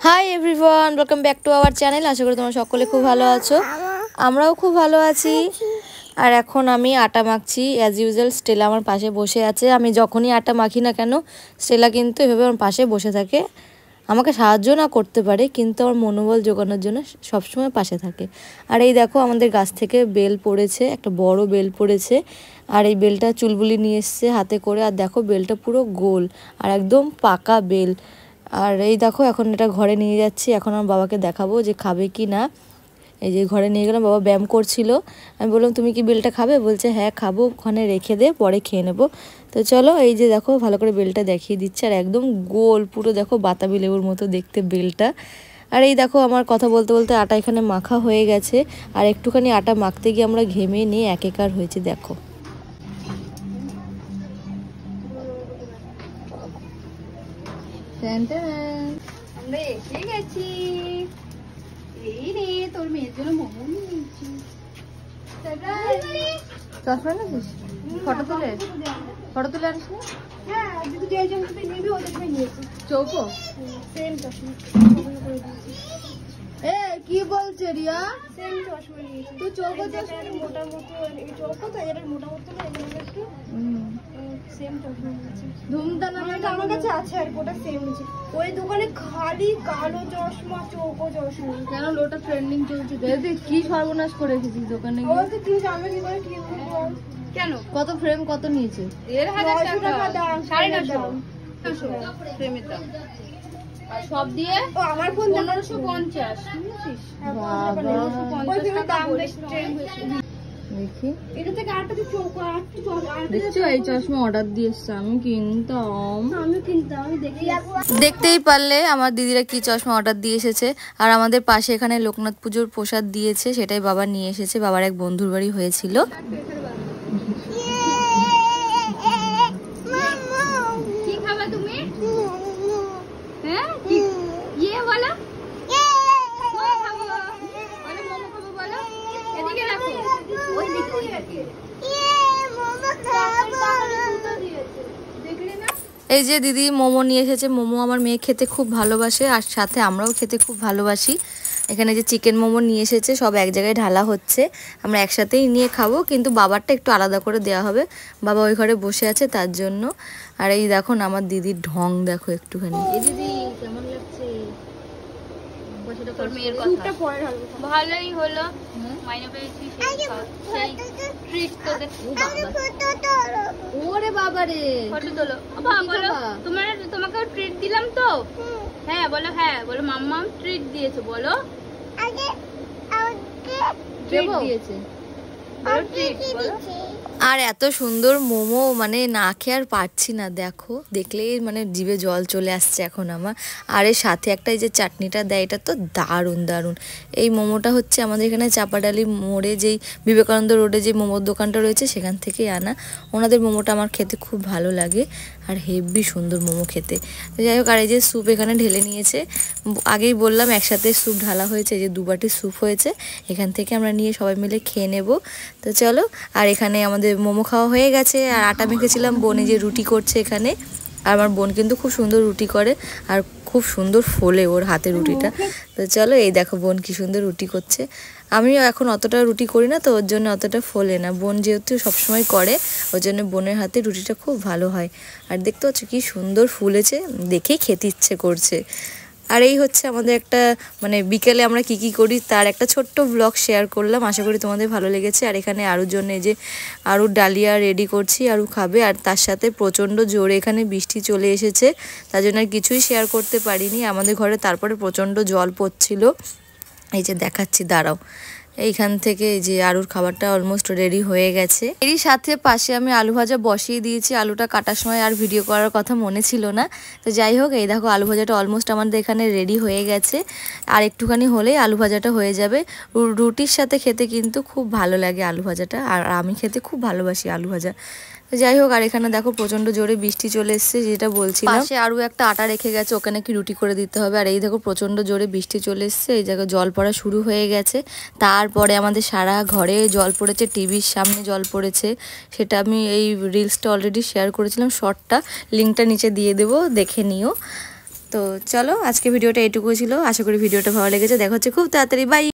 High everyone, welcome back to our channel. আশা করি তোমরা সকলে খুব ভালো আছো, আমরাও খুব ভালো আছি। আর এখন আমি আটা মাখছি অ্যাজ ইউজুয়াল। স্টেলা আমার পাশে বসে আছে। আমি যখনই আটা মাখি না কেন, স্টেলা কিন্তু এভাবে আমার পাশে বসে থাকে। আমাকে সাহায্য না করতে পারে, কিন্তু আমার মনোবল জোগানোর জন্য সবসময় পাশে থাকে। আর এই দেখো, আমাদের গাছ থেকে বেল পড়েছে, একটা বড় বেল পড়েছে। আর এই বেলটা চুলবুলি নিয়ে এসছে হাতে করে। আর দেখো, বেলটা পুরো গোল আর একদম পাকা বেল। আর এই দেখো, এখন এটা ঘরে নিয়ে যাচ্ছি। এখন আমার বাবাকে দেখাবো যে খাবে কি না। এই যে ঘরে নিয়ে গেলাম, বাবা ব্যায়াম করছিল। আমি বললাম, তুমি কি বেলটা খাবে? বলছে হ্যাঁ খাবো, ওখানে রেখে দে, পরে খেয়ে নেবো। তো চলো, এই যে দেখো, ভালো করে বেলটা দেখিয়ে দিচ্ছে। আর একদম গোল, পুরো দেখো বাতাবি লেবুর মতো দেখতে বেলটা। আর এই দেখো, আমার কথা বলতে বলতে আটা এখানে মাখা হয়ে গেছে। আর একটুখানি আটা মাখতে গিয়ে আমরা ঘেমে নিয়ে একাকার হয়েছে। দেখো, আমরা এসে গেছি। এই রে, তোর মেয়ের জন্য মোমো নিয়েছি। চশমা এনেছিস? ফটো তুলে আনিস নি? হ্যাঁ, যদি যে জমিতে নিবি ওদের থেকে নিয়েছি। চৌকো সেম চশমা এ কি বলছে রিয়া? সেম চশমা নিয়েছি। তুই চৌকো চশমা মোটা মতো, এই চৌকো তো এটা মোটা মতো না, এগুলো একটু সেম চশমা নিয়েছি। ধুমধাম আমার কাছে আছে আর ওটা সেম নিয়েছি। ওই দোকানে খালি কালো চশমা, চৌকো চশমা। কেন লোটা ট্রেন্ডিং চলছে? তুই কি সর্বনাশ করে রেখেছিস দোকানে ও তো কি জানবে কি করে কিনবো বল? কেন? কত ফ্রেম কত নিয়েছে? 1,500 টাকা দাম, 950 ফ্রেমের দাম সব দিয়ে ও আমার ফোন 1550। দেখি, এটা থেকে আরেকটা চৌকো, দেখছো এই চশমা অর্ডার দিয়ে এসছে। আমি কিনতাম, আমি দেখি। দেখতেই পারলে আমার দিদিরা কি চশমা অর্ডার দিয়ে এসেছে। আর আমাদের পাশে এখানে লোকনাথ পুজোর প্রসাদ দিয়েছে, সেটাই বাবা নিয়ে এসেছে। বাবার এক বন্ধুর বাড়ি হয়েছিল। কি খাবা তুমি? হ্যাঁ, ইয়ে বলো। মোমো খাবো। বলো মোমো খাবো বলো। এদিকে রাখো। ওই দিকে। মোমো খাবো। দেখলে না? এই যে দিদি মোমো নিয়ে এসেছে। মোমো আমার মেয়ে খেতে খুব ভালোবাসে, আর সাথে আমরাও খেতে খুব ভালোবাসি। এখানে যে চিকেন মোমো নিয়ে এসেছে, সব এক জায়গায় ঢালা হচ্ছে। আমরা একসাথেই নিয়ে খাবো, কিন্তু বাবারটা একটু আলাদা করে দেওয়া হবে। বাবা ওই ঘরে বসে আছে তার জন্য। আর এই দেখো না, আমার দিদির ঢং দেখো একটুখানি। এই দিদি কেমন লাগছে? তোর মেয়ের কথা ভালোই হলো। মাইনে পেয়েছি, সেই ট্রিট তোদের। ওরে বাবা রে, ফটো তোলো। বলো, তোমাকে ট্রিট দিলাম তো? হ্যাঁ বলো, হ্যাঁ বলো। মাম্মা ট্রিট দিয়েছে বলো। ট্রিট দিয়েছে বলো, ট্রিট বলো। আর এত সুন্দর মোমো, মানে না খেয়ে আর পারছি না। দেখো, দেখলেই মানে জিভে জল চলে আসছে এখন আমার। আর এর সাথে একটা এই যে চাটনিটা দেয়, এটা তো দারুণ দারুণ। এই মোমোটা হচ্ছে আমাদের এখানে চাপাডালি মোড়ে, যেই বিবেকানন্দ রোডে যে মোমোর দোকানটা রয়েছে, সেখান থেকেই আনা। ওনাদের মোমোটা আমার খেতে খুব ভালো লাগে, আর হেভি সুন্দর মোমো খেতে। যাই হোক, আর এই যে স্যুপ এখানে ঢেলে নিয়েছে। আগেই বললাম একসাথে স্যুপ ঢালা হয়েছে, যে 2 বাটি স্যুপ হয়েছে। এখান থেকে আমরা নিয়ে সবাই মিলে খেয়ে নেব। তো চলো, আর এখানে আমাদের মোমো খাওয়া হয়ে গেছে। আর আটা মেখেছিলাম, বোন যে রুটি করছে এখানে। আর আমার বোন কিন্তু খুব সুন্দর রুটি করে, আর খুব সুন্দর ফোলে ওর হাতে রুটিটা। তো চলো, এই দেখো বোন কি সুন্দর রুটি করছে। আমিও এখন অতটা রুটি করি না, তো ওর জন্য অতটা ফোলে না। বোন যেহেতু সবসময় করে, ওর জন্য বোনের হাতে রুটিটা খুব ভালো হয়। আর দেখতে পাচ্ছ কি সুন্দর ফুলেছে, দেখেই খেতে ইচ্ছে করছে। আর এই হচ্ছে আমাদের একটা, মানে বিকেলে আমরা কি করি তার একটা ছোট্ট ব্লগ শেয়ার করলাম। আশা করি তোমাদের ভালো লেগেছে। আর এখানে আরুর জন্য এই যে আরুর ডালিয়া রেডি করছি, আরু খাবে। আর তার সাথে প্রচণ্ড জোরে এখানে বৃষ্টি চলে এসেছে, তার জন্য আর কিছুই শেয়ার করতে পারিনি আমাদের ঘরে। তারপরে প্রচণ্ড জল পড়ছিল। এই যে দেখাচ্ছি, দাঁড়াও। এইখান থেকে এই যে আলুর খাবারটা অলমোস্ট রেডি হয়ে গেছে। এরই সাথে পাশে আমি আলু ভাজা বসিয়ে দিয়েছি। আলুটা কাটার সময় আর ভিডিও করার কথা মনে ছিল না। তো যাই হোক, এই দেখো আলু ভাজাটা অলমোস্ট আমাদের এখানে রেডি হয়ে গেছে। আর একটুখানি হলেই আলু ভাজাটা হয়ে যাবে। রুটির সাথে খেতে কিন্তু খুব ভালো লাগে আলু ভাজাটা, আর আমি খেতে খুব ভালোবাসি আলু ভাজা। যাই হোক, আর এখানে দেখো প্রচন্ড জোরে বৃষ্টি চলে এসছে, যেটা বলছিলাম। পাশে আরো একটা আটা রেখে গেছে, ওখানে কি রুটি করে দিতে হবে। আর এই দেখো প্রচন্ড জোরে বৃষ্টি চলে এসছে, এই জায়গায় জল পড়া শুরু হয়ে গেছে। তারপরে আমাদের সারা ঘরে জল পড়েছে, টিভির সামনে জল পড়েছে। সেটা আমি এই রিলসটা অলরেডি শেয়ার করেছিলাম, শর্টটা, লিঙ্কটা নিচে দিয়ে দেবো, দেখে নিও। তো চলো আজকে ভিডিওটা এটুকু ছিল, আশা করি ভিডিওটা ভালো লেগেছে। দেখা হচ্ছে খুব তাড়াতাড়ি, বাই।